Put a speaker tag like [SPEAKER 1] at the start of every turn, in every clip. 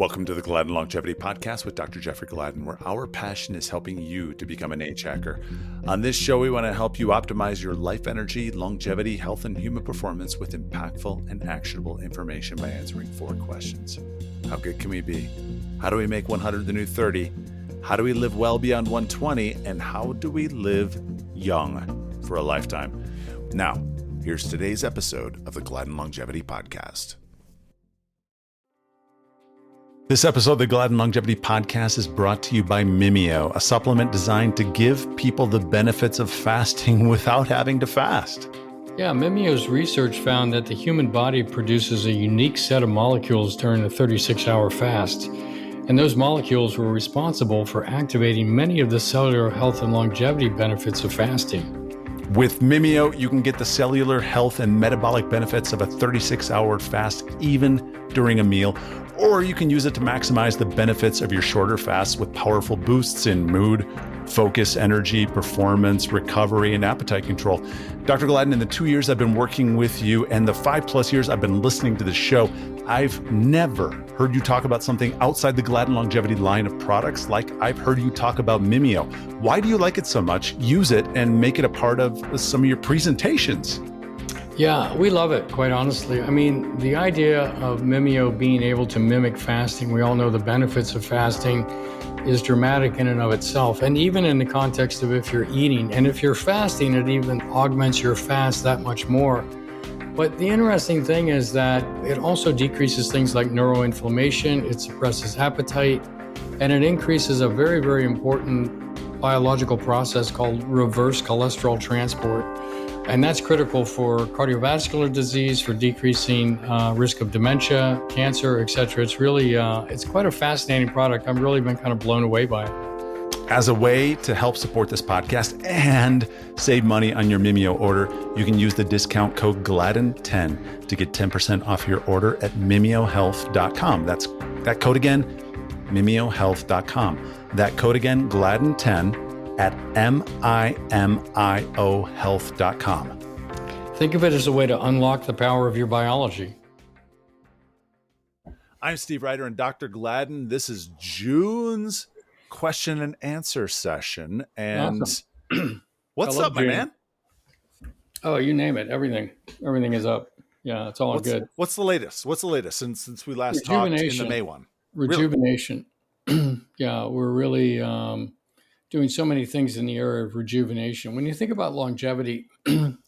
[SPEAKER 1] Welcome to the Gladden Longevity Podcast with Dr. Jeffrey Gladden, where our passion is helping you to become an age hacker. On this show, we want to help you optimize your life energy, longevity, health, and human performance with impactful and actionable information by answering 4 questions. How good can we be? How do we make 100 the new 30? How do we live well beyond 120? And how do we live young for a lifetime? Now, here's today's episode of the Gladden Longevity Podcast. This episode of the Gladden Longevity Podcast is brought to you by Mimeo, a supplement designed to give people the benefits of fasting without having to fast.
[SPEAKER 2] Yeah, Mimeo's research found that the human body produces a unique set of molecules during the 36-hour fast. And those molecules were responsible for activating many of the cellular health and longevity benefits of fasting.
[SPEAKER 1] With Mimeo, you can get the cellular health and metabolic benefits of a 36-hour fast even during a meal, or you can use it to maximize the benefits of your shorter fasts with powerful boosts in mood, focus, energy, performance, recovery, and appetite control. Dr. Gladden, in the 2 years I've been working with you and the 5+ years I've been listening to the show, I've never heard you talk about something outside the Gladden Longevity line of products like I've heard you talk about Mimeo. Why do you like it so much? Use it and make it a part of some of your presentations.
[SPEAKER 2] Yeah, we love it, quite honestly. I mean, the idea of Mimeo being able to mimic fasting, we all know the benefits of fasting, is dramatic in and of itself. And even in the context of if you're eating, and if you're fasting, it even augments your fast that much more. But the interesting thing is that it also decreases things like neuroinflammation, it suppresses appetite, and it increases a very, very important biological process called reverse cholesterol transport. And that's critical for cardiovascular disease, for decreasing risk of dementia, cancer, etc. It's really, it's quite a fascinating product. I've really been kind of blown away by it.
[SPEAKER 1] As a way to help support this podcast and save money on your Mimeo order, you can use the discount code Gladden10 to get 10% off your order at mimeohealth.com. That's that code again, mimeohealth.com. That code again, Gladden10 at mimeohealth.com.
[SPEAKER 2] Think of it as a way to unlock the power of your biology.
[SPEAKER 1] I'm Steve Reiter and Dr. Gladden. This is June's question and answer session. And
[SPEAKER 2] Awesome.
[SPEAKER 1] What's up, my man?
[SPEAKER 2] Oh, you name it. Everything is up. Yeah, it's all good.
[SPEAKER 1] What's the latest? Since we last talked in the May one?
[SPEAKER 2] Rejuvenation. Really? Yeah, we're really doing so many things in the area of rejuvenation. When you think about longevity,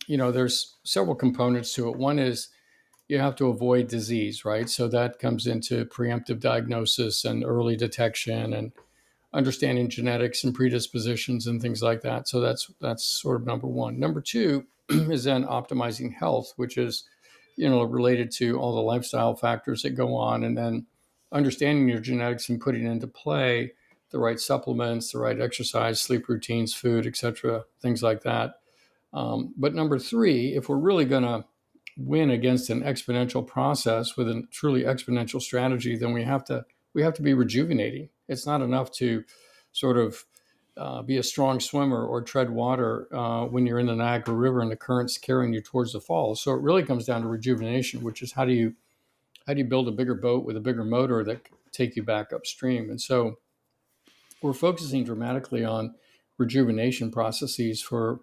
[SPEAKER 2] there's several components to it. One is you have to avoid disease, right? So that comes into preemptive diagnosis and early detection and understanding genetics and predispositions and things like that. So that's sort of number one. Number two is then optimizing health, which is, related to all the lifestyle factors that go on, and then understanding your genetics and putting into play the right supplements, the right exercise, sleep routines, food, etc., things like that. But number three, if we're really going to win against an exponential process with a truly exponential strategy, then we have to be rejuvenating. It's not enough to sort of be a strong swimmer or tread water when you're in the Niagara River and the current's carrying you towards the falls. So it really comes down to rejuvenation, which is how do you build a bigger boat with a bigger motor that can take you back upstream. And so we're focusing dramatically on rejuvenation processes for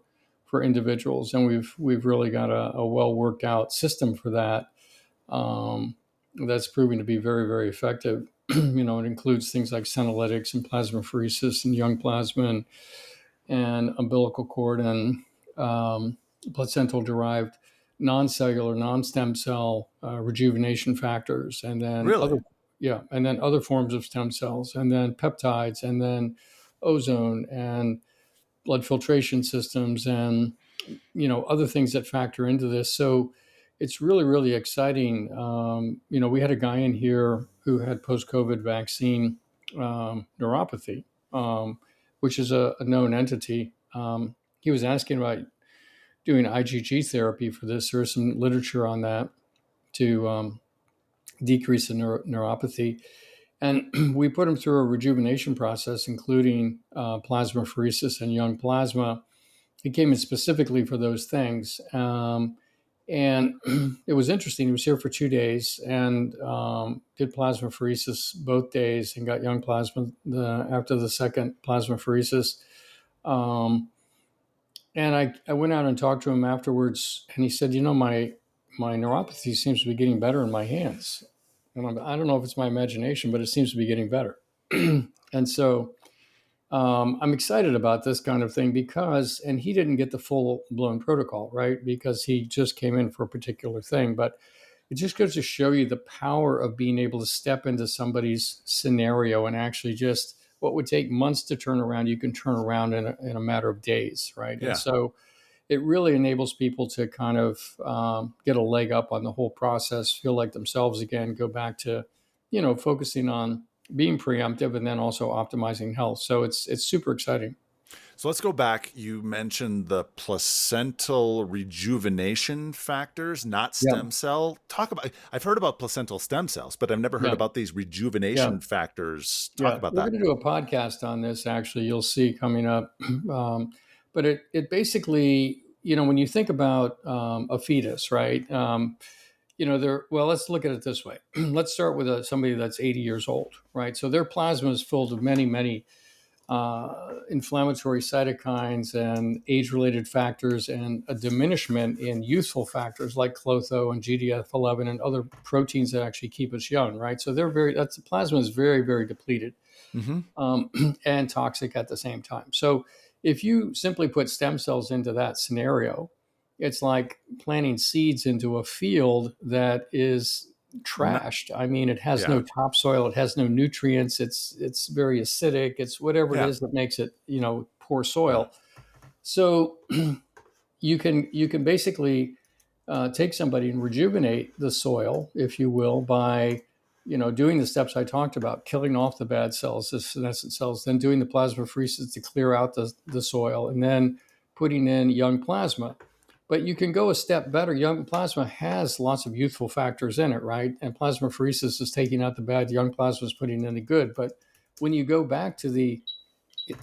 [SPEAKER 2] individuals, and we've really got a well worked out system for that. That's proving to be very, very effective. It includes things like senolytics and plasmapheresis and young plasma and umbilical cord and placental derived non-cellular, non-stem cell rejuvenation factors, and then other forms of stem cells, and then peptides, and then ozone and blood filtration systems, and other things that factor into this. So it's really, really exciting. We had a guy in here who had post-COVID vaccine neuropathy, which is a known entity. He was asking about doing IgG therapy for this. There's some literature on that to decrease the neuropathy. And we put him through a rejuvenation process, including plasmapheresis and young plasma. He came in specifically for those things. And it was interesting. He was here for 2 days and did plasmapheresis both days and got young plasma after the second plasmapheresis. And I went out and talked to him afterwards, and he said, my neuropathy seems to be getting better in my hands. And I don't know if it's my imagination, but it seems to be getting better. And so I'm excited about this kind of thing and he didn't get the full blown protocol, right? Because he just came in for a particular thing. But it just goes to show you the power of being able to step into somebody's scenario and actually just what would take months to turn around, you can turn around in a matter of days, right?
[SPEAKER 1] Yeah.
[SPEAKER 2] And so it really enables people to kind of get a leg up on the whole process, feel like themselves again, go back to, focusing on being preemptive and then also optimizing health. So it's super exciting.
[SPEAKER 1] So let's go back. You mentioned the placental rejuvenation factors, not stem cell. I've heard about placental stem cells, but I've never heard about these rejuvenation factors. Talk about that.
[SPEAKER 2] We're going to do a podcast on this, actually, you'll see coming up. But it basically, when you think about a fetus, right? Let's look at it this way. Let's start with somebody that's 80 years old, right? So their plasma is filled with many, many inflammatory cytokines and age-related factors and a diminishment in youthful factors like Clotho and GDF11 and other proteins that actually keep us young, right? So the plasma is very, very depleted and toxic at the same time. So if you simply put stem cells into that scenario, it's like planting seeds into a field that is trashed. I mean, it has no topsoil, it has no nutrients, it's very acidic, it's whatever it is that makes it, poor soil. So you can basically take somebody and rejuvenate the soil, if you will, by doing the steps I talked about, killing off the bad cells, the senescent cells, then doing the plasmapheresis to clear out the soil, and then putting in young plasma. But you can go a step better. Young plasma has lots of youthful factors in it, right? And plasmapheresis is taking out the bad. Young plasma is putting in the good. But when you go back to the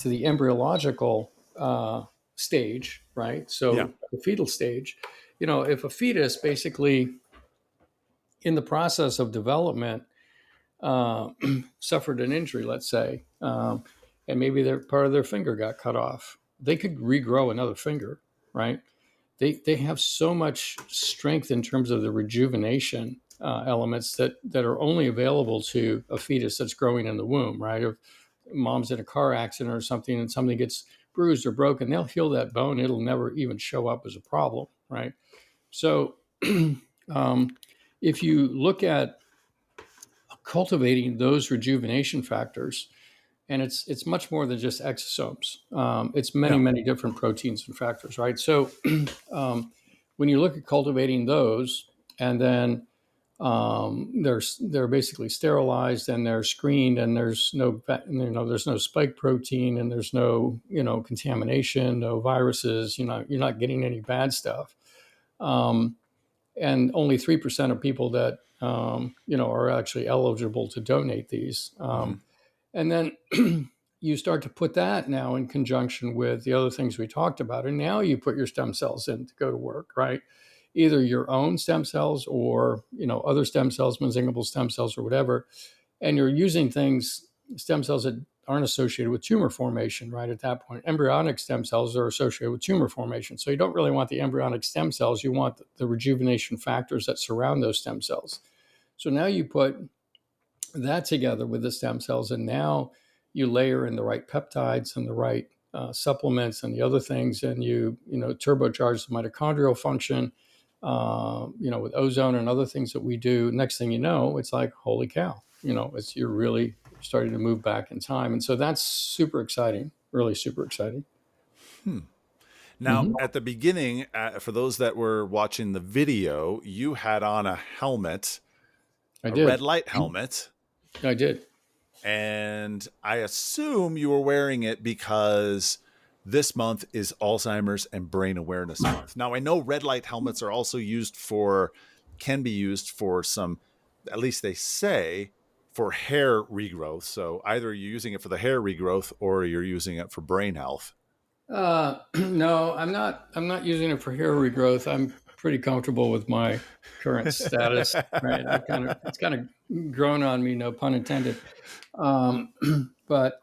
[SPEAKER 2] embryological stage, right? So the fetal stage, if a fetus basically in the process of development suffered an injury, let's say, and maybe part of their finger got cut off, they could regrow another finger, right? They have so much strength in terms of the rejuvenation elements that are only available to a fetus that's growing in the womb, right? If mom's in a car accident or something and something gets bruised or broken, they'll heal that bone. It'll never even show up as a problem, right? So if you look at cultivating those rejuvenation factors, and it's much more than just exosomes. It's many different proteins and factors, right? So when you look at cultivating those, and then they're basically sterilized and they're screened, and there's no spike protein, and there's no contamination, no viruses. You're not getting any bad stuff, and only 3% of people that are actually eligible to donate these. And then you start to put that now in conjunction with the other things we talked about. And now you put your stem cells in to go to work, right? Either your own stem cells or, other stem cells, mesenchymal stem cells or whatever. And you're using stem cells that aren't associated with tumor formation, right? At that point, embryonic stem cells are associated with tumor formation. So you don't really want the embryonic stem cells. You want the rejuvenation factors that surround those stem cells. So now you put that together with the stem cells, and now you layer in the right peptides and the right supplements and the other things, and you turbocharge the mitochondrial function, with ozone and other things that we do. Next thing you know, it's like, holy cow, you're really starting to move back in time. And so that's super exciting, really super exciting.
[SPEAKER 1] Now, at the beginning, for those that were watching the video, you had on a helmet, a red light helmet.
[SPEAKER 2] I did.
[SPEAKER 1] And I assume you were wearing it because this month is Alzheimer's and Brain Awareness Month. Now, I know red light helmets are also can be used for some, at least they say, for hair regrowth. So either you're using it for the hair regrowth or you're using it for brain health.
[SPEAKER 2] No, I'm not using it for hair regrowth. I'm pretty comfortable with my current status, right? It's kind of grown on me, no pun intended. Um, but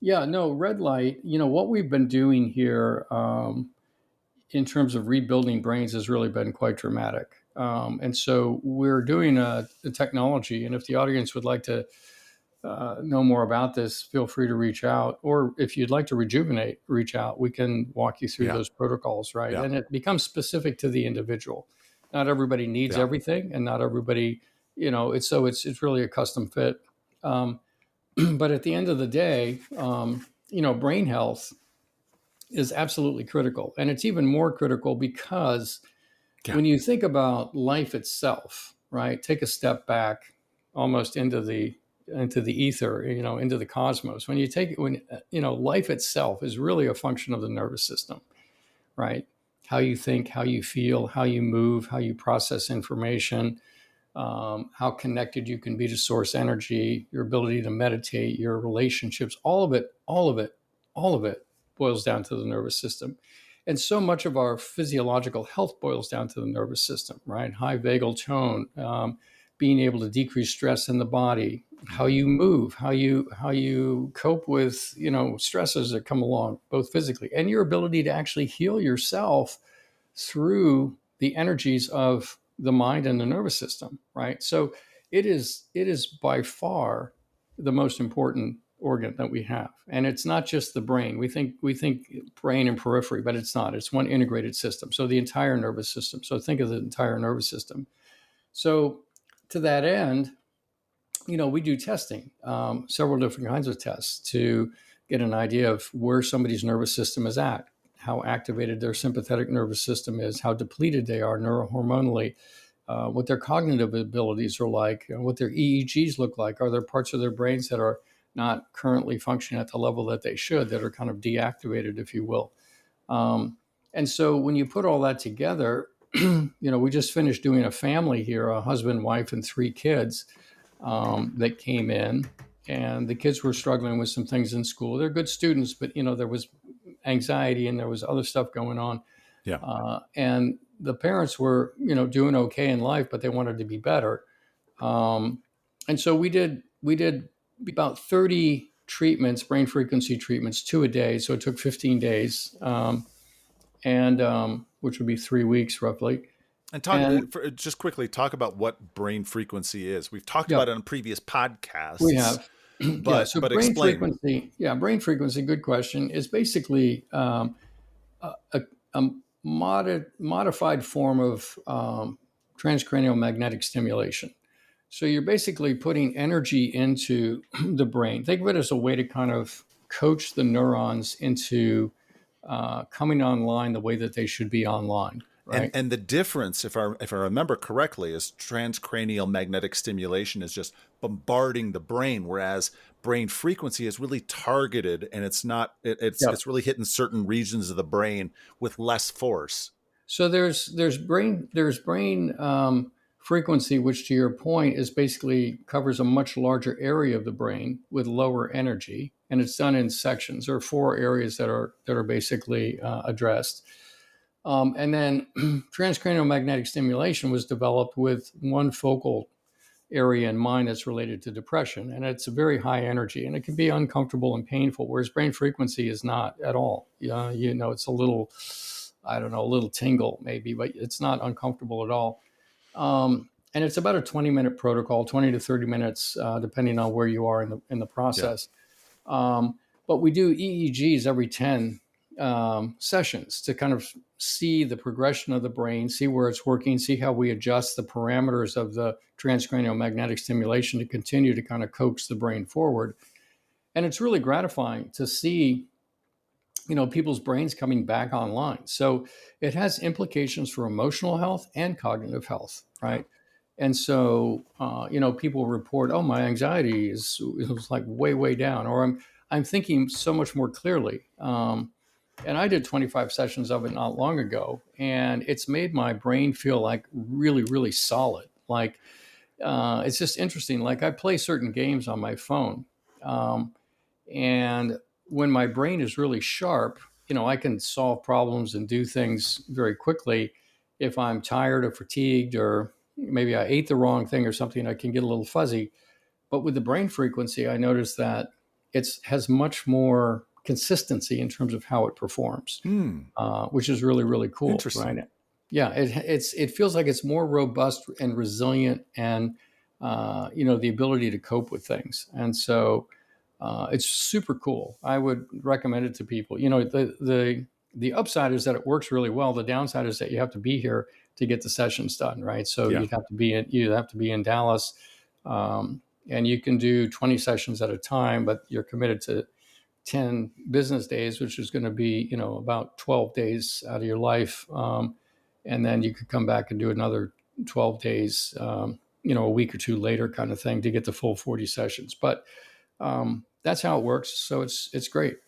[SPEAKER 2] yeah, no, red light, what we've been doing here in terms of rebuilding brains has really been quite dramatic. And so we're doing a technology, and if the audience would like to know more about this, feel free to reach out. Or if you'd like to rejuvenate, reach out. We can walk you through
[SPEAKER 1] Yeah.
[SPEAKER 2] those protocols, right?
[SPEAKER 1] Yeah.
[SPEAKER 2] And it becomes specific to the individual. Not everybody needs
[SPEAKER 1] Yeah.
[SPEAKER 2] everything, and not everybody, it's really a custom fit. But at the end of the day, brain health is absolutely critical, and it's even more critical because when you think about life itself, right? Take a step back, almost into the ether, into the cosmos. When you take it, life itself is really a function of the nervous system, right? How you think, how you feel, how you move, how you process information, how connected you can be to source energy, your ability to meditate, your relationships, all of it boils down to the nervous system. And so much of our physiological health boils down to the nervous system, right? High vagal tone, being able to decrease stress in the body, how you move, how you cope with, stresses that come along, both physically, and your ability to actually heal yourself through the energies of the mind and the nervous system, right? So it is by far the most important organ that we have, and it's not just the brain. We think brain and periphery, but it's not. It's one integrated system. So the entire nervous system. So think of the entire nervous system. So to that end, we do testing, several different kinds of tests to get an idea of where somebody's nervous system is at, how activated their sympathetic nervous system is, how depleted they are neurohormonally, what their cognitive abilities are like, what their EEGs look like. Are there parts of their brains that are not currently functioning at the level that they should, that are kind of deactivated, if you will? And so when you put all that together, we just finished doing a family here, a husband, wife, and 3 kids that came in. And the kids were struggling with some things in school. They're good students, but, there was anxiety and there was other stuff going on.
[SPEAKER 1] Yeah.
[SPEAKER 2] And the parents were, doing okay in life, but they wanted to be better. And so we did about 30 treatments, brain frequency treatments, 2 a day. So it took 15 days, which would be 3 weeks roughly.
[SPEAKER 3] And just quickly talk about what brain frequency is. We've talked about it on previous podcasts.
[SPEAKER 2] We have.
[SPEAKER 3] But
[SPEAKER 2] brain
[SPEAKER 3] explain.
[SPEAKER 2] frequency. Yeah, brain frequency. Good question. Is basically a modified form of transcranial magnetic stimulation. So you're basically putting energy into the brain. Think of it as a way to kind of coach the neurons into coming online the way that they should be online. Right.
[SPEAKER 3] And the difference, if I remember correctly, is transcranial magnetic stimulation is just bombarding the brain, whereas brain frequency is really targeted, and it's not. It's really hitting certain regions of the brain with less force.
[SPEAKER 2] So there's brain frequency, which to your point is basically covers a much larger area of the brain with lower energy, and it's done in sections. There are 4 areas that are basically addressed. And then transcranial magnetic stimulation was developed with one focal area in mind that's related to depression. And it's a very high energy, and it can be uncomfortable and painful, whereas brain frequency is not at all. It's a little, a little tingle maybe, but it's not uncomfortable at all. And it's about a 20-minute protocol, 20 to 30 minutes, depending on where you are in the process. Yeah. But we do EEGs every 10 sessions to kind of see the progression of the brain, see where it's working, see how we adjust the parameters of the transcranial magnetic stimulation to continue to kind of coax the brain forward. And it's really gratifying to see, people's brains coming back online. So it has implications for emotional health and cognitive health, right? And so, people report, oh, my anxiety is like way, way down, or I'm thinking so much more clearly. And I did 25 sessions of it not long ago, and it's made my brain feel like really, really solid. Like, it's just interesting. Like, I play certain games on my phone, and when my brain is really sharp, I can solve problems and do things very quickly. if I'm tired or fatigued, or maybe I ate the wrong thing or something, I can get a little fuzzy. But with the brain frequency, I noticed that it has much more consistency in terms of how it performs, which is really, really cool,
[SPEAKER 3] Interesting.
[SPEAKER 2] right? Yeah, it feels like it's more robust and resilient, and the ability to cope with things. And so it's super cool. I would recommend it to people. The upside is that it works really well. The downside is that you have to be here to get the sessions done, right? So
[SPEAKER 3] Yeah.
[SPEAKER 2] you'd have to be in Dallas, and you can do 20 sessions at a time, but you're committed to 10 business days, which is going to be about 12 days out of your life, and then you could come back and do another 12 days, a week or two later, kind of thing, to get the full 40 sessions. But that's how it works. So it's great.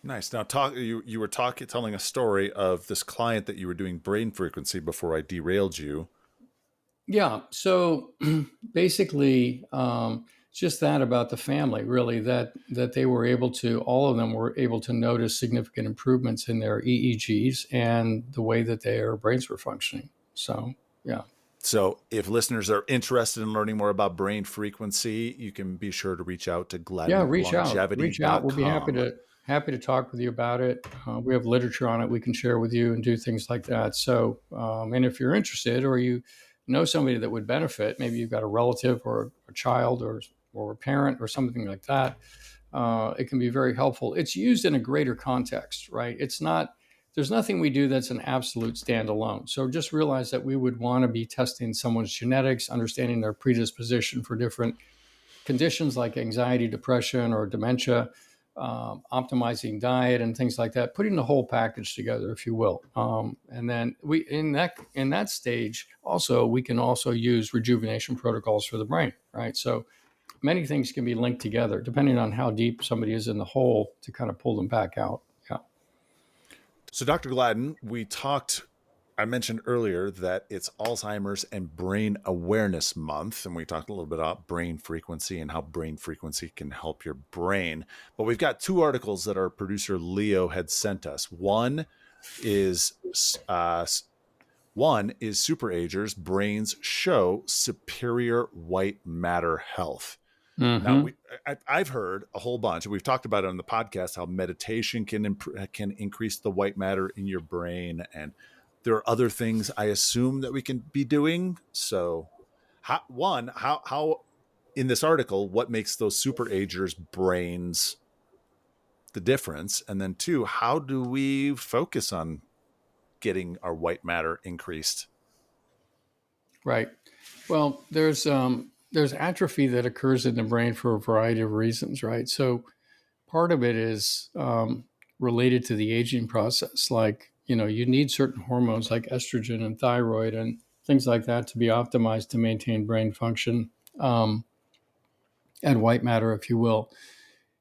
[SPEAKER 3] Nice. Now, you were telling a story of this client that you were doing brain frequency before I derailed you.
[SPEAKER 2] Yeah. So basically, just that about the family, really, that they were able to, all of them were able to notice significant improvements in their EEGs and the way that their brains were functioning. So, yeah.
[SPEAKER 3] So if listeners are interested in learning more about brain frequency, you can be sure to reach out to
[SPEAKER 2] Yeah, reach out. We'll be
[SPEAKER 3] gladdenlongevity.com.
[SPEAKER 2] happy to talk with you about it. We have literature on it we can share with you and do things like that. So, and if you're interested, or you know somebody that would benefit, maybe you've got a relative or a child or a parent or something like that, it can be very helpful. It's used in a greater context, right? It's not. There's nothing we do that's an absolute standalone. So just realize that we would want to be testing someone's genetics, understanding their predisposition for different conditions like anxiety, depression, or dementia, optimizing diet and things like that, putting the whole package together, if you will. And then we in that stage also we can also use rejuvenation protocols for the brain, right? So many things can be linked together depending on how deep somebody is in the hole to kind of pull them back out. Yeah.
[SPEAKER 3] So, Dr. Gladden, I mentioned earlier that it's Alzheimer's and Brain Awareness Month, and we talked a little bit about brain frequency and how brain frequency can help your brain. But we've got two articles that our producer Leo had sent us. One is Superagers: Brains Show Superior White Matter Health. Now,
[SPEAKER 2] Mm-hmm.
[SPEAKER 3] I've heard a whole bunch, and we've talked about it on the podcast, how meditation can increase the white matter in your brain, and there are other things I assume that we can be doing. So, how in this article, what makes those superagers' brains the difference, and then two, how do we focus on getting our white matter increased?
[SPEAKER 2] Right. Well, there's atrophy that occurs in the brain for a variety of reasons, right? So part of it is related to the aging process. Like, you need certain hormones like estrogen and thyroid and things like that to be optimized to maintain brain function, and white matter, if you will.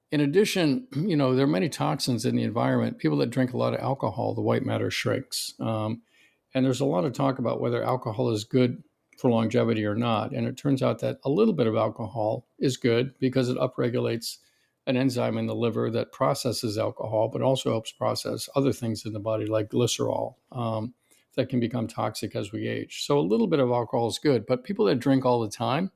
[SPEAKER 2] In addition, there are many toxins in the environment. People that drink a lot of alcohol, the white matter shrinks. And there's a lot of talk about whether alcohol is good for longevity or not. And it turns out that a little bit of alcohol is good because it upregulates an enzyme in the liver that processes alcohol, but also helps process other things in the body like glycerol, that can become toxic as we age. So a little bit of alcohol is good, but people that drink all the time,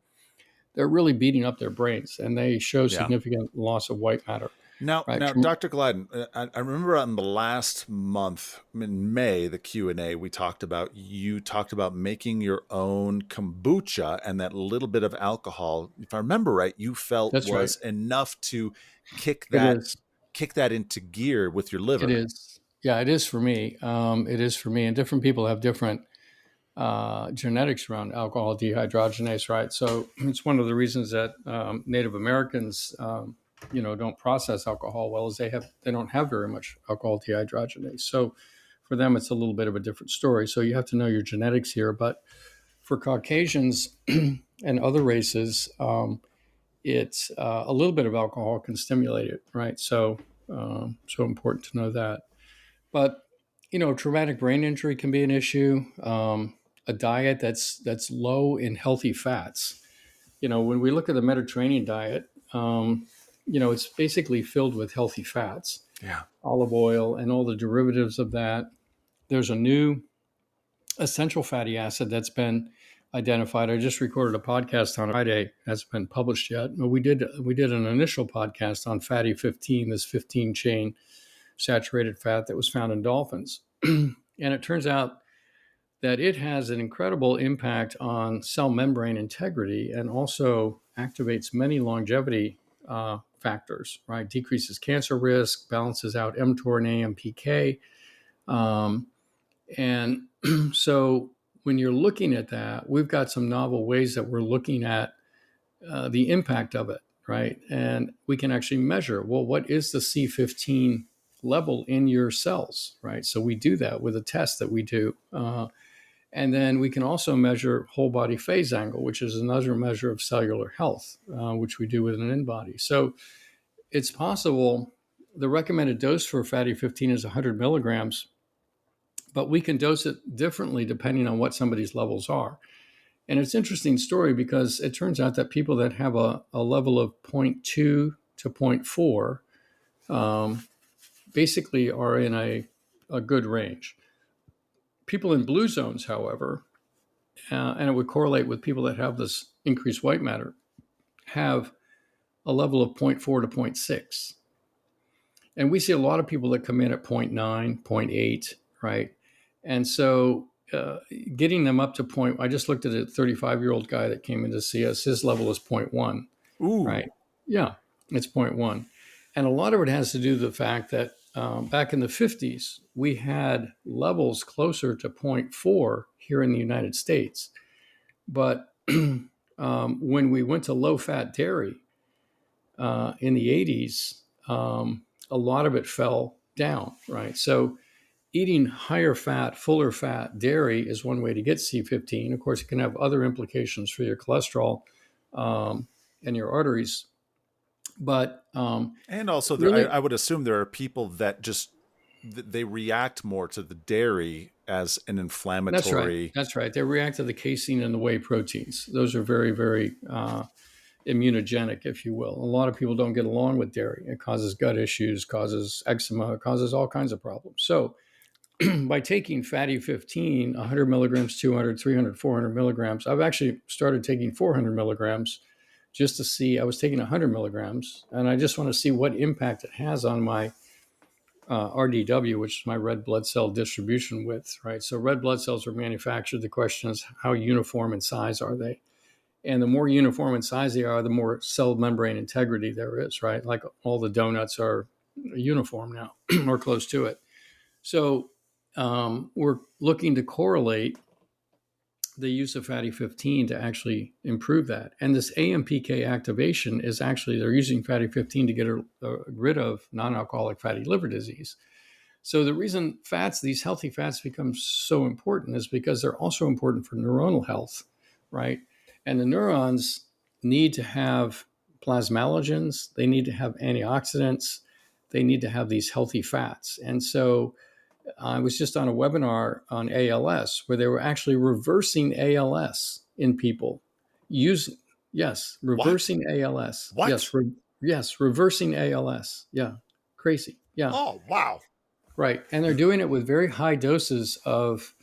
[SPEAKER 2] they're really beating up their brains, and they show significant loss of white matter.
[SPEAKER 3] Now,
[SPEAKER 2] Right?
[SPEAKER 3] Dr. Gladden, I remember on the last month in May, the Q&A, you talked about making your own kombucha, and that little bit of alcohol, if I remember right, you felt
[SPEAKER 2] That's
[SPEAKER 3] was
[SPEAKER 2] right.
[SPEAKER 3] enough to kick
[SPEAKER 2] It
[SPEAKER 3] that
[SPEAKER 2] is.
[SPEAKER 3] into gear with your liver.
[SPEAKER 2] It is. Yeah, it is for me. It is for me. And different people have different genetics around alcohol dehydrogenase, right? So it's one of the reasons that Native Americans, don't process alcohol well, is they don't have very much alcohol dehydrogenase. So for them, it's a little bit of a different story. So you have to know your genetics here. But for Caucasians and other races, it's a little bit of alcohol can stimulate it, right? So so important to know that. But traumatic brain injury can be an issue. A diet that's low in healthy fats. When we look at the Mediterranean diet, it's basically filled with healthy fats.
[SPEAKER 3] Yeah.
[SPEAKER 2] Olive oil and all the derivatives of that. There's a new essential fatty acid that's been identified. I just recorded a podcast on Friday. Hasn't been published yet. But we did an initial podcast on fatty 15, this 15 chain saturated fat that was found in dolphins. And it turns out that it has an incredible impact on cell membrane integrity and also activates many longevity factors, right? Decreases cancer risk, balances out mTOR and AMPK. And so when you're looking at that, we've got some novel ways that we're looking at the impact of it, right? And we can actually measure, well, what is the C15 level in your cells, right? So we do that with a test that we do. And then we can also measure whole body phase angle, which is another measure of cellular health, which we do with an in-body. So it's possible. The recommended dose for fatty 15 is 100 milligrams, but we can dose it differently depending on what somebody's levels are. And it's an interesting story because it turns out that people that have a level of 0.2 to 0.4 basically are in a good range. People in blue zones, however, and it would correlate with people that have this increased white matter, have a level of 0.4 to 0.6. And we see a lot of people that come in at 0.9, 0.8, right? And so getting them up to I just looked at a 35-year-old guy that came in to see us. His level is 0.1,
[SPEAKER 3] Ooh.
[SPEAKER 2] right? Yeah, it's 0.1. And a lot of it has to do with the fact that back in the 50s, we had levels closer to 0.4 here in the United States. But when we went to low-fat dairy in the 80s, a lot of it fell down, right? So eating higher fat, fuller fat dairy is one way to get C15. Of course, it can have other implications for your cholesterol and your arteries. But
[SPEAKER 3] and also,
[SPEAKER 2] really,
[SPEAKER 3] I would assume there are people that just they react more to the dairy as an inflammatory.
[SPEAKER 2] That's right. They react to the casein and the whey proteins. Those are very, very immunogenic, if you will. A lot of people don't get along with dairy. It causes gut issues, causes eczema, causes all kinds of problems. So by taking fatty 15, 100 milligrams, 200, 300, 400 milligrams, I've actually started taking 400 milligrams just to see. I was taking 100 milligrams, and I just want to see what impact it has on my RDW, which is my red blood cell distribution width, right? So red blood cells are manufactured. The question is, how uniform in size are they? And the more uniform in size they are, the more cell membrane integrity there is, right? Like all the donuts are uniform now or close to it. So we're looking to correlate the use of fatty 15 to actually improve that. And this AMPK activation is actually, they're using fatty 15 to get rid of non-alcoholic fatty liver disease. So the reason these healthy fats become so important is because they're also important for neuronal health, right? And the neurons need to have plasmalogens, they need to have antioxidants, they need to have these healthy fats. And so I was just on a webinar on ALS where they were actually reversing ALS in people reversing
[SPEAKER 3] What?
[SPEAKER 2] ALS.
[SPEAKER 3] What?
[SPEAKER 2] Yes, reversing ALS. Yeah, crazy. Yeah.
[SPEAKER 3] Oh, wow.
[SPEAKER 2] Right. And they're doing it with very high doses of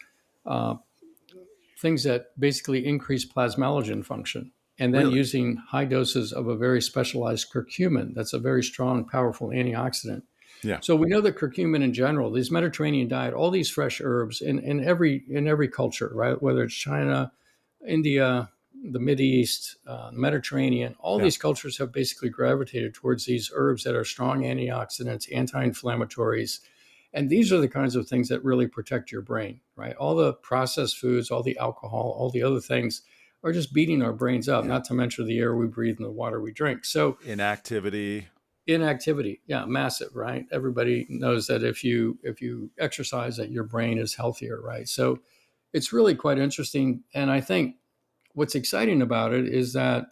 [SPEAKER 2] things that basically increase plasmalogen function. And then
[SPEAKER 3] Really?
[SPEAKER 2] using high doses of a very specialized curcumin. That's a very strong, powerful antioxidant.
[SPEAKER 3] Yeah.
[SPEAKER 2] So we know that curcumin in general, this Mediterranean diet, all these fresh herbs in every culture, right? Whether it's China, India, the Mideast, Mediterranean, all these cultures have basically gravitated towards these herbs that are strong antioxidants, anti-inflammatories. And these are the kinds of things that really protect your brain, right? All the processed foods, all the alcohol, all the other things are just beating our brains up, not to mention the air we breathe and the water we drink. So
[SPEAKER 3] Inactivity,
[SPEAKER 2] yeah, massive, right? Everybody knows that if you exercise, that your brain is healthier, right? So it's really quite interesting. And I think what's exciting about it is that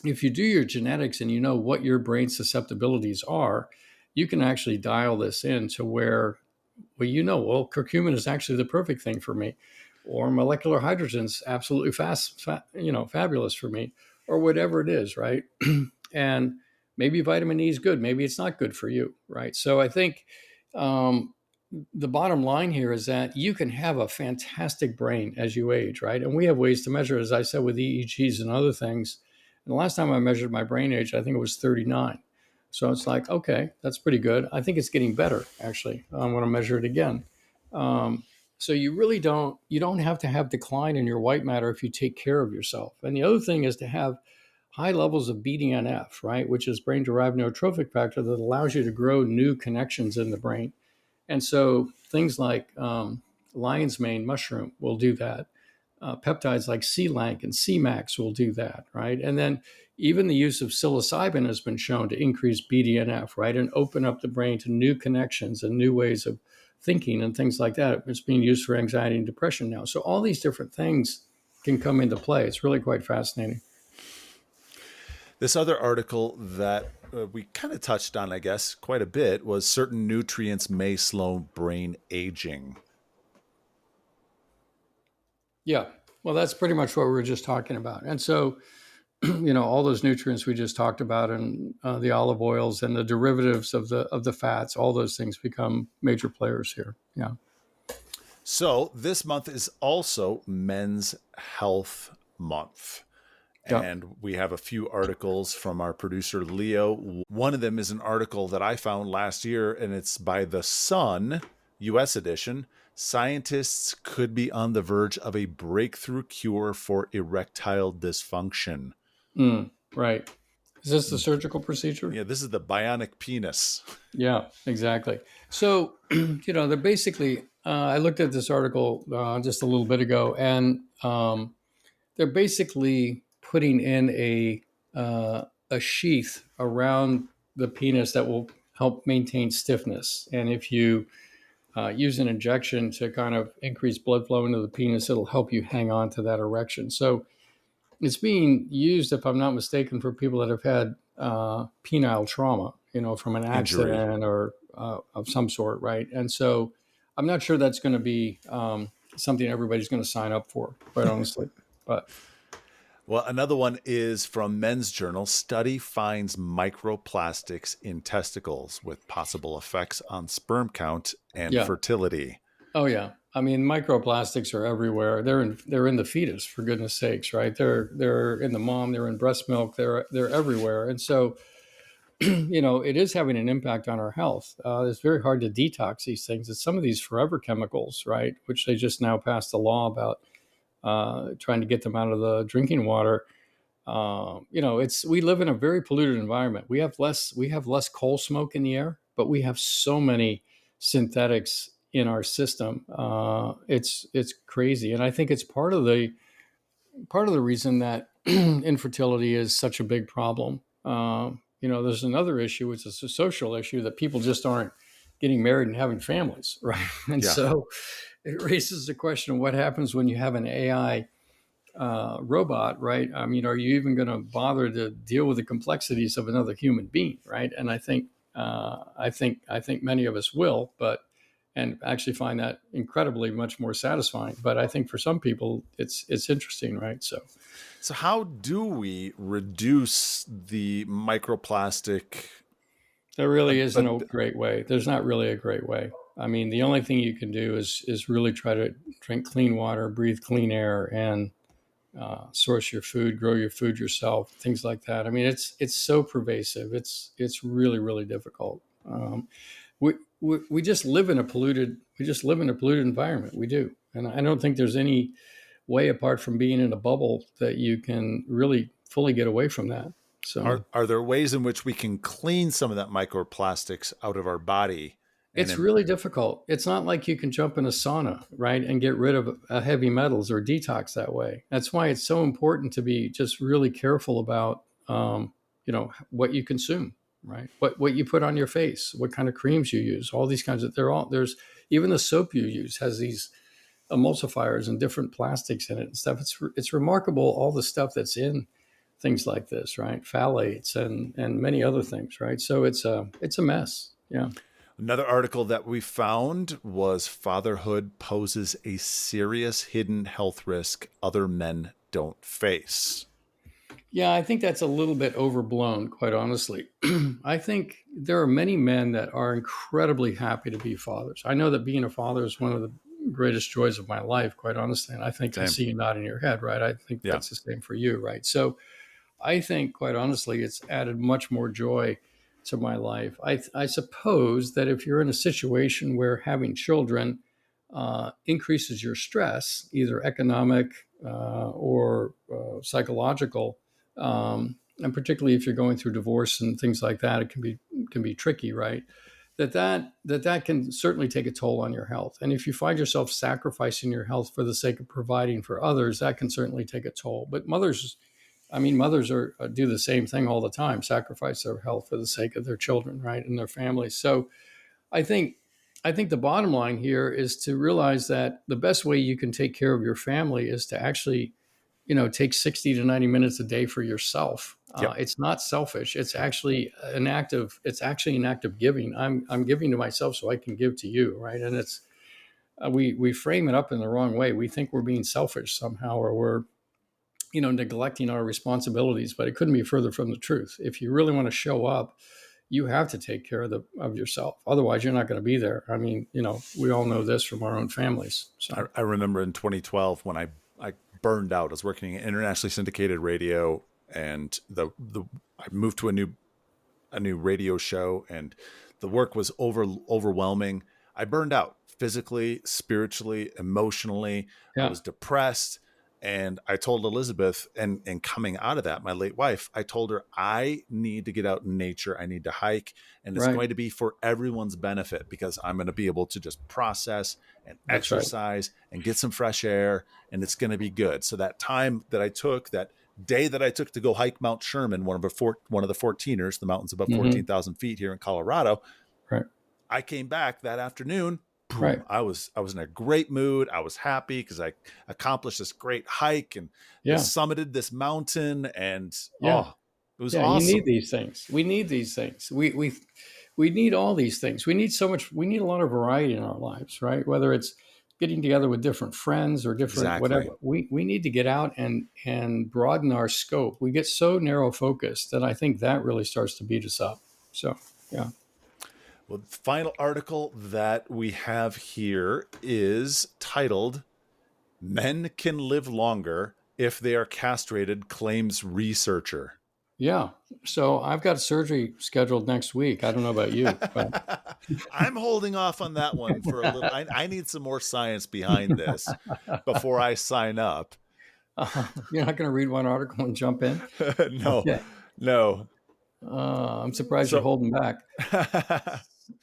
[SPEAKER 2] if you do your genetics and you know what your brain susceptibilities are, you can actually dial this in to where, curcumin is actually the perfect thing for me, or molecular hydrogen's absolutely fabulous for me, or whatever it is, right? And maybe vitamin E is good, maybe it's not good for you, right? So I think the bottom line here is that you can have a fantastic brain as you age, right? And we have ways to measure, as I said, with EEGs and other things. And the last time I measured my brain age, I think it was 39. So it's like, okay, that's pretty good. I think it's getting better, actually. I'm going to measure it again. So you don't have to have decline in your white matter if you take care of yourself. And the other thing is to have high levels of BDNF, right, which is brain-derived neurotrophic factor that allows you to grow new connections in the brain. And so things like lion's mane mushroom will do that. Peptides like C-Lank and C-Max will do that, right? And then even the use of psilocybin has been shown to increase BDNF, right, and open up the brain to new connections and new ways of thinking and things like that. It's being used for anxiety and depression now. So all these different things can come into play. It's really quite fascinating.
[SPEAKER 3] This other article that we kind of touched on, I guess, quite a bit was certain nutrients may slow brain aging.
[SPEAKER 2] Yeah, well, that's pretty much what we were just talking about. And so, all those nutrients we just talked about, and the olive oils and the derivatives of the fats, all those things become major players here. Yeah.
[SPEAKER 3] So this month is also Men's Health Month.
[SPEAKER 2] Yep.
[SPEAKER 3] And we have a few articles from our producer, Leo. One of them is an article that I found last year, and it's by The Sun, U.S. edition. Scientists could be on the verge of a breakthrough cure for erectile dysfunction.
[SPEAKER 2] Right. Is this the surgical procedure?
[SPEAKER 3] Yeah, this is the bionic penis.
[SPEAKER 2] Yeah, exactly. So, they're basically, I looked at this article just a little bit ago, and they're basically putting in a sheath around the penis that will help maintain stiffness. And if you use an injection to kind of increase blood flow into the penis, it'll help you hang on to that erection. So it's being used, if I'm not mistaken, for people that have had penile trauma, from an accident Injury. Or of some sort, right? And so I'm not sure that's going to be something everybody's going to sign up for, quite honestly. But
[SPEAKER 3] well, another one is from Men's Journal. Study finds microplastics in testicles with possible effects on sperm count and fertility.
[SPEAKER 2] Oh yeah, I mean microplastics are everywhere. They're in the fetus, for goodness sakes, right? They're in the mom. They're in breast milk. They're everywhere, and so it is having an impact on our health. It's very hard to detox these things. It's some of these forever chemicals, right? Which they just now passed a law about. Trying to get them out of the drinking water. We live in a very polluted environment. We have less coal smoke in the air, but we have so many synthetics in our system. It's crazy, and I think it's part of the reason that infertility is such a big problem. There's another issue, which is a social issue, that people just aren't getting married and having families, right? And so it raises the question of what happens when you have an AI robot, right? I mean, are you even going to bother to deal with the complexities of another human being, right? And I think many of us will, and actually find that incredibly much more satisfying. But I think for some people, it's interesting, right? So
[SPEAKER 3] how do we reduce the microplastic?
[SPEAKER 2] There really isn't a great way. There's not really a great way. I mean, the only thing you can do is really try to drink clean water, breathe clean air, and source your food, grow your food yourself, things like that. I mean, it's so pervasive. It's really, really difficult. We just live in a polluted environment. We do, and I don't think there's any way apart from being in a bubble that you can really fully get away from that. So,
[SPEAKER 3] are there ways in which we can clean some of that microplastics out of our body?
[SPEAKER 2] It's really difficult. It's not like you can jump in a sauna, right, and get rid of heavy metals or detox that way. That's why it's so important to be just really careful about, what you consume, right? What you put on your face, what kind of creams you use, all these kinds of. There's even the soap you use has these emulsifiers and different plastics in it and stuff. It's remarkable all the stuff that's in things like this, right? Phthalates and many other things, right? So it's a mess. Yeah.
[SPEAKER 3] Another article that we found was fatherhood poses a serious hidden health risk other men don't face.
[SPEAKER 2] Yeah, I think that's a little bit overblown, quite honestly. I think there are many men that are incredibly happy to be fathers. I know that being a father is one of the greatest joys of my life, quite honestly. And I think I
[SPEAKER 3] Same.
[SPEAKER 2] see you nodding your head, right? I think
[SPEAKER 3] Yeah.
[SPEAKER 2] that's the same for you, right? So I think, quite honestly, it's added much more joy to my life. I suppose that if you're in a situation where having children increases your stress, either economic or psychological, and particularly if you're going through divorce and things like that, it can be tricky, right? That can certainly take a toll on your health. And if you find yourself sacrificing your health for the sake of providing for others, that can certainly take a toll. But mothers do the same thing all the time, sacrifice their health for the sake of their children, right, and their families. So I think I think the bottom line here is to realize that the best way you can take care of your family is to actually, take 60 to 90 minutes a day for yourself.
[SPEAKER 3] Yep.
[SPEAKER 2] It's not selfish. It's actually an act of giving. I'm giving to myself so I can give to you, right? And it's we frame it up in the wrong way. We think we're being selfish somehow, or we're neglecting our responsibilities, but it couldn't be further from the truth. If you really want to show up, you have to take care of yourself. Otherwise, you're not going to be there. I mean, we all know this from our own families. So
[SPEAKER 3] I remember in 2012 when I burned out. I was working in internationally syndicated radio, and I moved to a new radio show, and the work was overwhelming. I burned out physically, spiritually, emotionally.
[SPEAKER 2] yeah,
[SPEAKER 3] I was depressed. And I told Elizabeth, and coming out of that, my late wife, I told her, I need to get out in nature. I need to hike. And it's
[SPEAKER 2] right.
[SPEAKER 3] going to be for everyone's benefit, because I'm going to be able to just process and
[SPEAKER 2] That's right.
[SPEAKER 3] exercise and get some fresh air. And it's going to be good. So that time that I took, that day that I took to go hike Mount Sherman, one of the 14ers, the mountain's above 14,000 feet here in Colorado.
[SPEAKER 2] Right.
[SPEAKER 3] I came back that afternoon. Boom,
[SPEAKER 2] Right.
[SPEAKER 3] I was in a great mood. I was happy because I accomplished this great hike and summited this mountain, and it was awesome.
[SPEAKER 2] You need these things. We need these things. We need all these things. We need a lot of variety in our lives, right? Whether it's getting together with different friends or different whatever. We need to get out and broaden our scope. We get so narrow focused that I think that really starts to beat us up. So yeah.
[SPEAKER 3] Well, the final article that we have here is titled, "Men Can Live Longer If They Are Castrated, Claims Researcher."
[SPEAKER 2] Yeah. So I've got surgery scheduled next week. I don't know about you, but
[SPEAKER 3] I'm holding off on that one for a little. I need some more science behind this before I sign up.
[SPEAKER 2] You're not going to read one article and jump in?
[SPEAKER 3] No,
[SPEAKER 2] okay.
[SPEAKER 3] No.
[SPEAKER 2] I'm surprised you're holding back.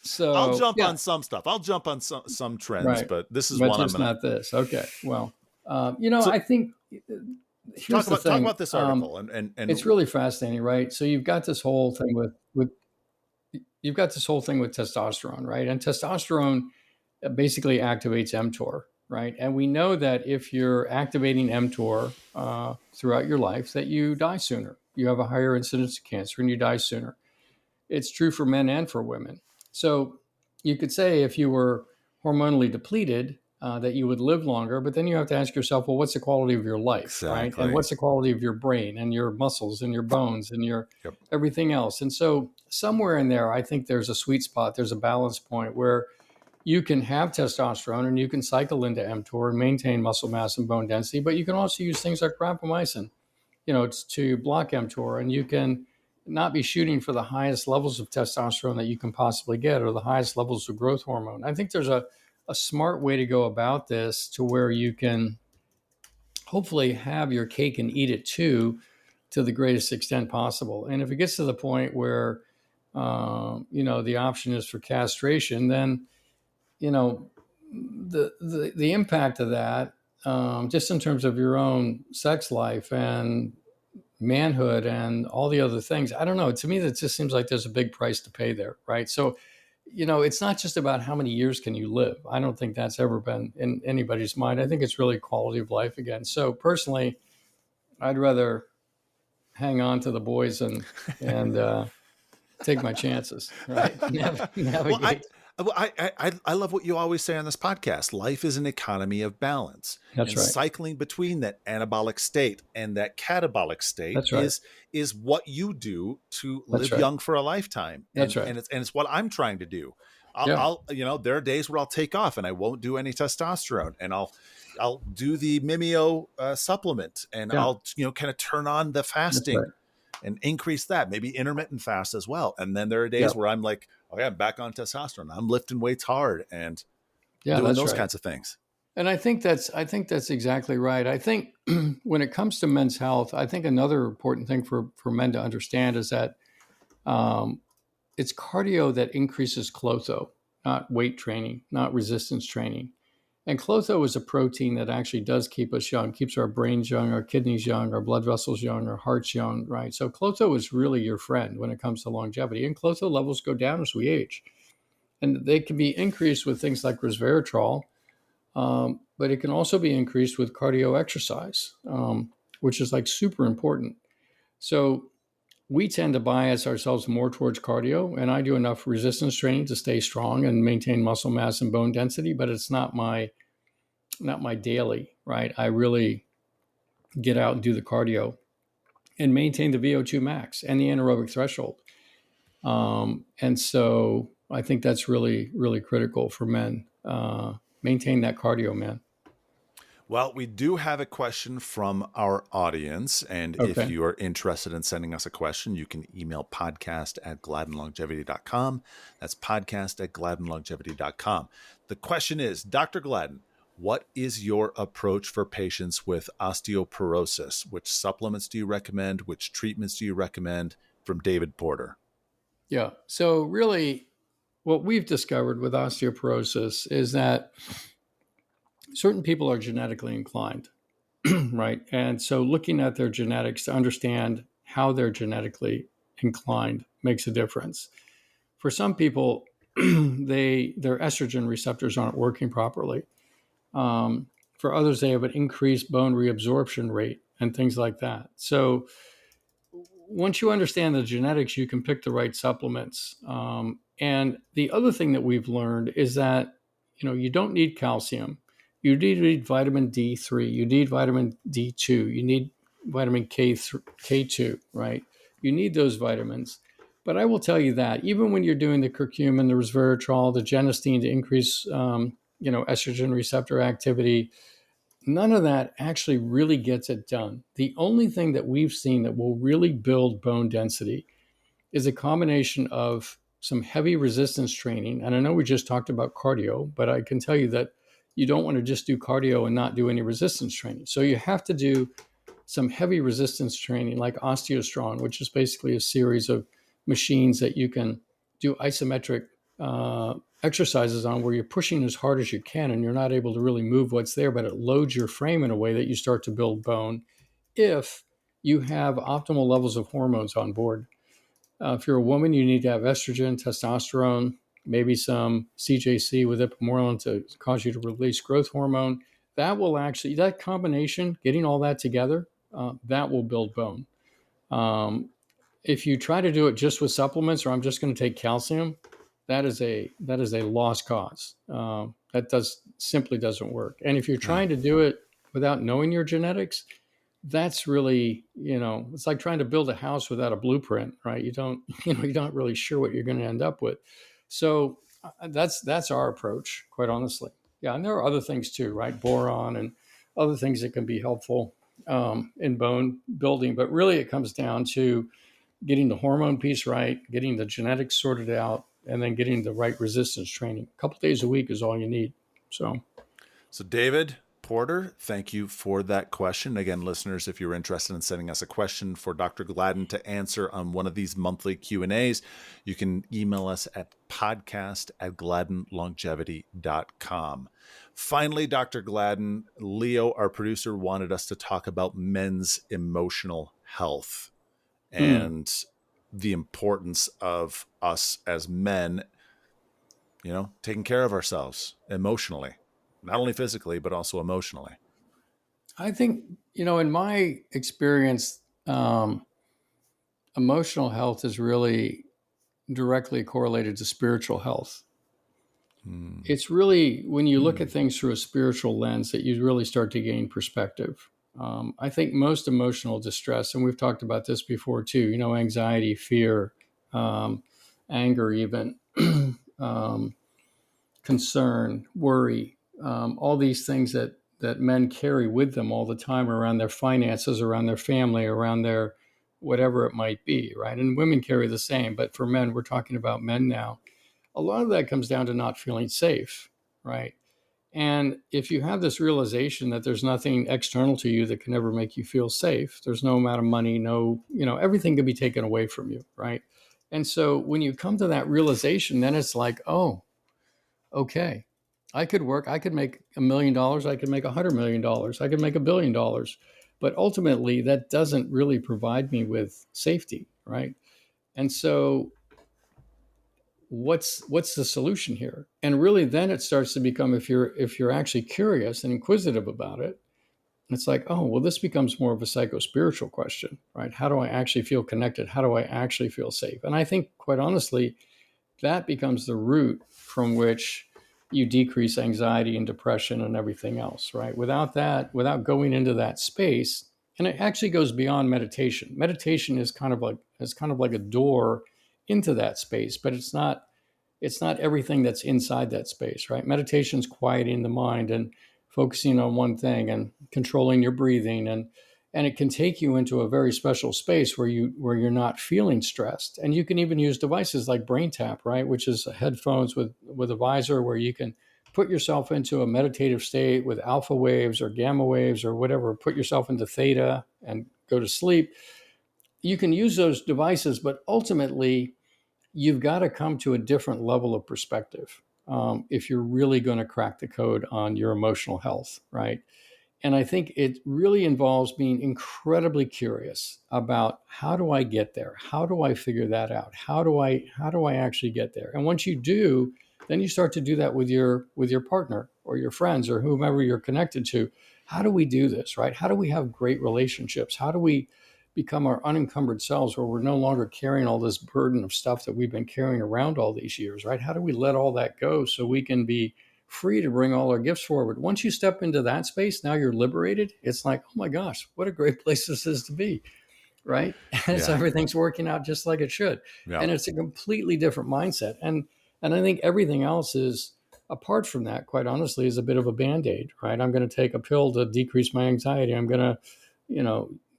[SPEAKER 2] So
[SPEAKER 3] I'll jump on some stuff. I'll jump on some trends,
[SPEAKER 2] right.
[SPEAKER 3] but this is
[SPEAKER 2] but
[SPEAKER 3] one I'm
[SPEAKER 2] just not this. Okay. Well, I think
[SPEAKER 3] talk about this article and
[SPEAKER 2] it's really fascinating, right? So you've got this whole thing with testosterone, right? And testosterone basically activates mTOR, right? And we know that if you're activating mTOR throughout your life, that you die sooner. You have a higher incidence of cancer and you die sooner. It's true for men and for women. So you could say if you were hormonally depleted, that you would live longer, but then you have to ask yourself, well, what's the quality of your life,
[SPEAKER 3] exactly.
[SPEAKER 2] right? And what's the quality of your brain and your muscles and your bones and your everything else? And so somewhere in there, I think there's a sweet spot. There's a balance point where you can have testosterone and you can cycle into mTOR and maintain muscle mass and bone density, but you can also use things like rapamycin, to block mTOR, and you can not be shooting for the highest levels of testosterone that you can possibly get or the highest levels of growth hormone. I think there's a smart way to go about this to where you can hopefully have your cake and eat it too, to the greatest extent possible. And if it gets to the point where, the option is for castration, then, the impact of that, just in terms of your own sex life and manhood and all the other things, I don't know. To me, that just seems like there's a big price to pay there, right? So, it's not just about how many years can you live. I don't think that's ever been in anybody's mind. I think it's really quality of life again. So personally, I'd rather hang on to the boys and take my chances, right? Navigate.
[SPEAKER 3] I love what you always say on this podcast. Life is an economy of balance,
[SPEAKER 2] That's
[SPEAKER 3] and
[SPEAKER 2] right.
[SPEAKER 3] cycling between that anabolic state and that catabolic state
[SPEAKER 2] That's right.
[SPEAKER 3] is what you do to
[SPEAKER 2] That's
[SPEAKER 3] live
[SPEAKER 2] right.
[SPEAKER 3] young for a lifetime.
[SPEAKER 2] That's
[SPEAKER 3] And
[SPEAKER 2] right.
[SPEAKER 3] it's what I'm trying to do.
[SPEAKER 2] Yeah.
[SPEAKER 3] There are days where I'll take off and I won't do any testosterone, and I'll do the Mimeo supplement, and
[SPEAKER 2] Yeah.
[SPEAKER 3] I'll kind of turn on the
[SPEAKER 2] That's
[SPEAKER 3] fasting
[SPEAKER 2] right.
[SPEAKER 3] and increase that, maybe intermittent fast as well. And then there are days where I'm like, okay, I'm back on testosterone. I'm lifting weights hard and doing
[SPEAKER 2] That's
[SPEAKER 3] those
[SPEAKER 2] right.
[SPEAKER 3] kinds of things.
[SPEAKER 2] And I think that's exactly right. I think when it comes to men's health, I think another important thing for men to understand is that it's cardio that increases Clotho, not weight training, not resistance training. And Clotho is a protein that actually does keep us young, keeps our brains young, our kidneys young, our blood vessels young, our hearts young, right? So Clotho is really your friend when it comes to longevity. And Clotho levels go down as we age. And they can be increased with things like resveratrol, but it can also be increased with cardio exercise, which is like super important. So we tend to bias ourselves more towards cardio, and I do enough resistance training to stay strong and maintain muscle mass and bone density, but it's not my daily, right? I really get out and do the cardio and maintain the VO2 max and the anaerobic threshold. And so I think that's really, really critical for men. Maintain that cardio, man.
[SPEAKER 3] Well, we do have a question from our audience. And if you are interested in sending us a question, you can email podcast@gladdenlongevity.com. That's podcast@gladdenlongevity.com. The question is, Dr. Gladden, what is your approach for patients with osteoporosis? Which supplements do you recommend? Which treatments do you recommend? From David Porter.
[SPEAKER 2] Yeah. So really what we've discovered with osteoporosis is that certain people are genetically inclined, right? And so looking at their genetics to understand how they're genetically inclined makes a difference. For some people, their estrogen receptors aren't working properly. For others, they have an increased bone reabsorption rate and things like that. So once you understand the genetics, you can pick the right supplements. And the other thing that we've learned is that, you don't need calcium. You need vitamin D3. You need vitamin D2. You need vitamin K2, right? You need those vitamins. But I will tell you that even when you're doing the curcumin, the resveratrol, the genistein to increase, estrogen receptor activity, none of that actually really gets it done. The only thing that we've seen that will really build bone density is a combination of some heavy resistance training. And I know we just talked about cardio, but I can tell you that you don't want to just do cardio and not do any resistance training. So you have to do some heavy resistance training like OsteoStrong, which is basically a series of machines that you can do isometric exercises on, where you're pushing as hard as you can and you're not able to really move what's there, but it loads your frame in a way that you start to build bone if you have optimal levels of hormones on board. If you're a woman, you need to have estrogen, testosterone, maybe some CJC with ipamorelin to cause you to release growth hormone. That combination, getting all that together, that will build bone. If you try to do it just with supplements, or I'm just going to take calcium, that is a lost cause. That simply doesn't work. And if you're trying to do it without knowing your genetics, that's really, it's like trying to build a house without a blueprint, right? You're not really sure what you're going to end up with. So that's our approach, quite honestly. Yeah. And there are other things too, right? Boron and other things that can be helpful in bone building, but really it comes down to getting the hormone piece right, getting the genetics sorted out, and then getting the right resistance training. A couple days a week is all you need. So
[SPEAKER 3] David Porter, thank you for that question. Again, listeners, if you're interested in sending us a question for Dr. Gladden to answer on one of these monthly Q&As, you can email us at podcast@gladdenlongevity.com. Finally, Dr. Gladden, Leo, our producer, wanted us to talk about men's emotional health and the importance of us as men, taking care of ourselves emotionally. Not only physically, but also emotionally.
[SPEAKER 2] I think, in my experience, emotional health is really directly correlated to spiritual health. It's really, when you look at things through a spiritual lens, that you really start to gain perspective. I think most emotional distress, and we've talked about this before too, anxiety, fear, anger, even concern, worry, all these things that men carry with them all the time around their finances, around their family, around their whatever it might be, right? And women carry the same, but for men, we're talking about men now. A lot of that comes down to not feeling safe, right? And if you have this realization that there's nothing external to you that can ever make you feel safe, there's no amount of money, everything can be taken away from you, right? And so when you come to that realization, then it's like, oh, okay, I could work, I could make $1 million, I could make $100 million, I could make $1 billion. But ultimately, that doesn't really provide me with safety, right? And so what's the solution here? And really then it starts to become, if you're actually curious and inquisitive about it, it's like, oh, well, this becomes more of a psycho-spiritual question, right? How do I actually feel connected? How do I actually feel safe? And I think, quite honestly, that becomes the root from which you decrease anxiety and depression and everything else, right? Without going into that space, and it actually goes beyond meditation. Meditation is kind of like a door into that space, but it's not everything that's inside that space, right? Meditation's quieting the mind and focusing on one thing and controlling your breathing, and it can take you into a very special space where you're not feeling stressed. And you can even use devices like BrainTap, right, which is headphones with a visor where you can put yourself into a meditative state with alpha waves or gamma waves or whatever, put yourself into theta and go to sleep. You can use those devices, but ultimately you've got to come to a different level of perspective if you're really going to crack the code on your emotional health, right? And I think it really involves being incredibly curious about, how do I get there? How do I figure that out? How do I actually get there? And once you do, then you start to do that with your partner or your friends or whomever you're connected to. How do we do this, right? How do we have great relationships? How do we become our unencumbered selves, where we're no longer carrying all this burden of stuff that we've been carrying around all these years, right? How do we let all that go so we can be free to bring all our gifts forward? Once you step into that space, now you're liberated. It's like, oh my gosh, what a great place this is to be, right? And so everything's working out just like it should.
[SPEAKER 3] Yeah.
[SPEAKER 2] And it's a completely different mindset. And I think everything else is, apart from that, quite honestly, is a bit of a Band-Aid, right? I'm going to take a pill to decrease my anxiety. I'm going to,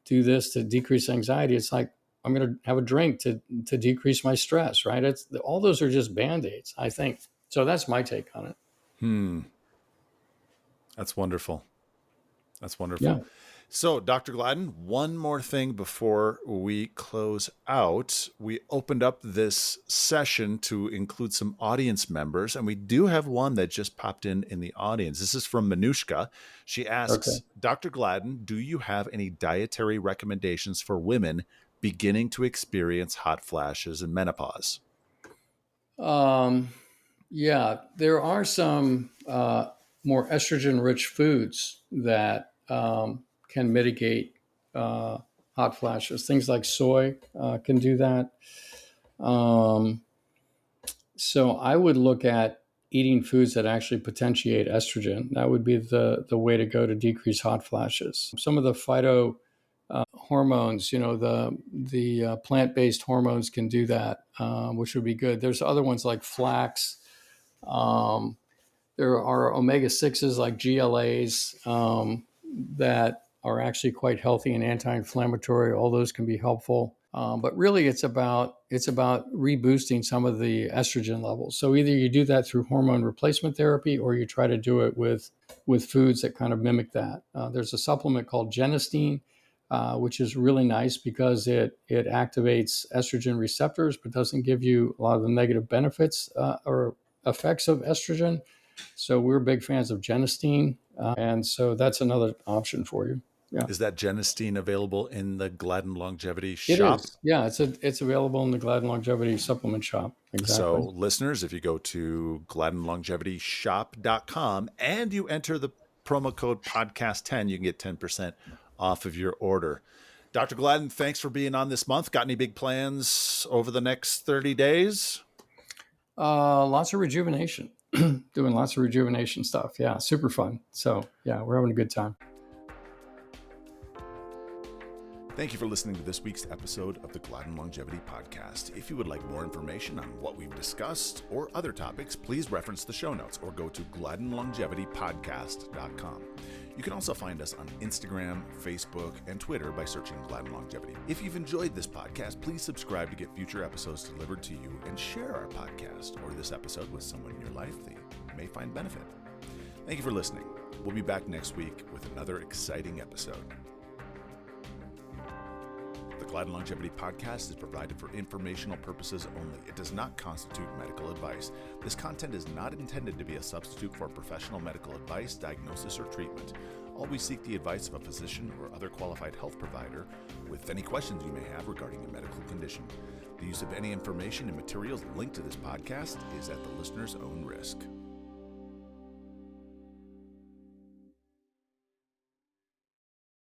[SPEAKER 2] do this to decrease anxiety. It's like, I'm going to have a drink to decrease my stress, right? All those are just Band-Aids, I think. So that's my take on it.
[SPEAKER 3] That's wonderful. That's wonderful.
[SPEAKER 2] Yeah.
[SPEAKER 3] So, Dr. Gladden, one more thing before we close out. We opened up this session to include some audience members, and we do have one that just popped in the audience. This is from Manushka. She asks, okay, Dr. Gladden, do you have any dietary recommendations for women beginning to experience hot flashes and menopause?
[SPEAKER 2] Yeah, there are some more estrogen-rich foods that can mitigate hot flashes. Things like soy can do that. So I would look at eating foods that actually potentiate estrogen. That would be the way to go to decrease hot flashes. Some of the phyto hormones, the plant-based hormones can do that, which would be good. There's other ones like flax. There are omega-6s like GLAs that are actually quite healthy and anti-inflammatory. All those can be helpful. But really, it's about reboosting some of the estrogen levels. So either you do that through hormone replacement therapy, or you try to do it with foods that kind of mimic that. There's a supplement called genistein, which is really nice because it activates estrogen receptors, but doesn't give you a lot of the negative benefits or effects of estrogen. So we're big fans of genistein, and so that's another option for you. Yeah.
[SPEAKER 3] Is that genistein available in the Gladden Longevity shop?
[SPEAKER 2] It is. Yeah, it's available in the Gladden Longevity supplement shop. Exactly.
[SPEAKER 3] So listeners, if you go to gladdenlongevitysshop.com and you enter the promo code podcast10, you can get 10% off of your order. Dr. Gladden, thanks for being on this month. Got any big plans over the next 30 days?
[SPEAKER 2] Lots of rejuvenation. doing lots of rejuvenation stuff. Yeah, super fun. So yeah, we're having a good time.
[SPEAKER 3] Thank you for listening to this week's episode of the Gladden Longevity Podcast. If you would like more information on what we've discussed or other topics, please reference the show notes or go to gladdenlongevitypodcast.com. You can also find us on Instagram, Facebook, and Twitter by searching Gladden Longevity. If you've enjoyed this podcast, please subscribe to get future episodes delivered to you and share our podcast or this episode with someone in your life that you may find benefit. Thank you for listening. We'll be back next week with another exciting episode. The Gladden Longevity Podcast is provided for informational purposes only. It does not constitute medical advice. This content is not intended to be a substitute for professional medical advice, diagnosis, or treatment. Always seek the advice of a physician or other qualified health provider with any questions you may have regarding a medical condition. The use of any information and materials linked to this podcast is at the listener's own risk.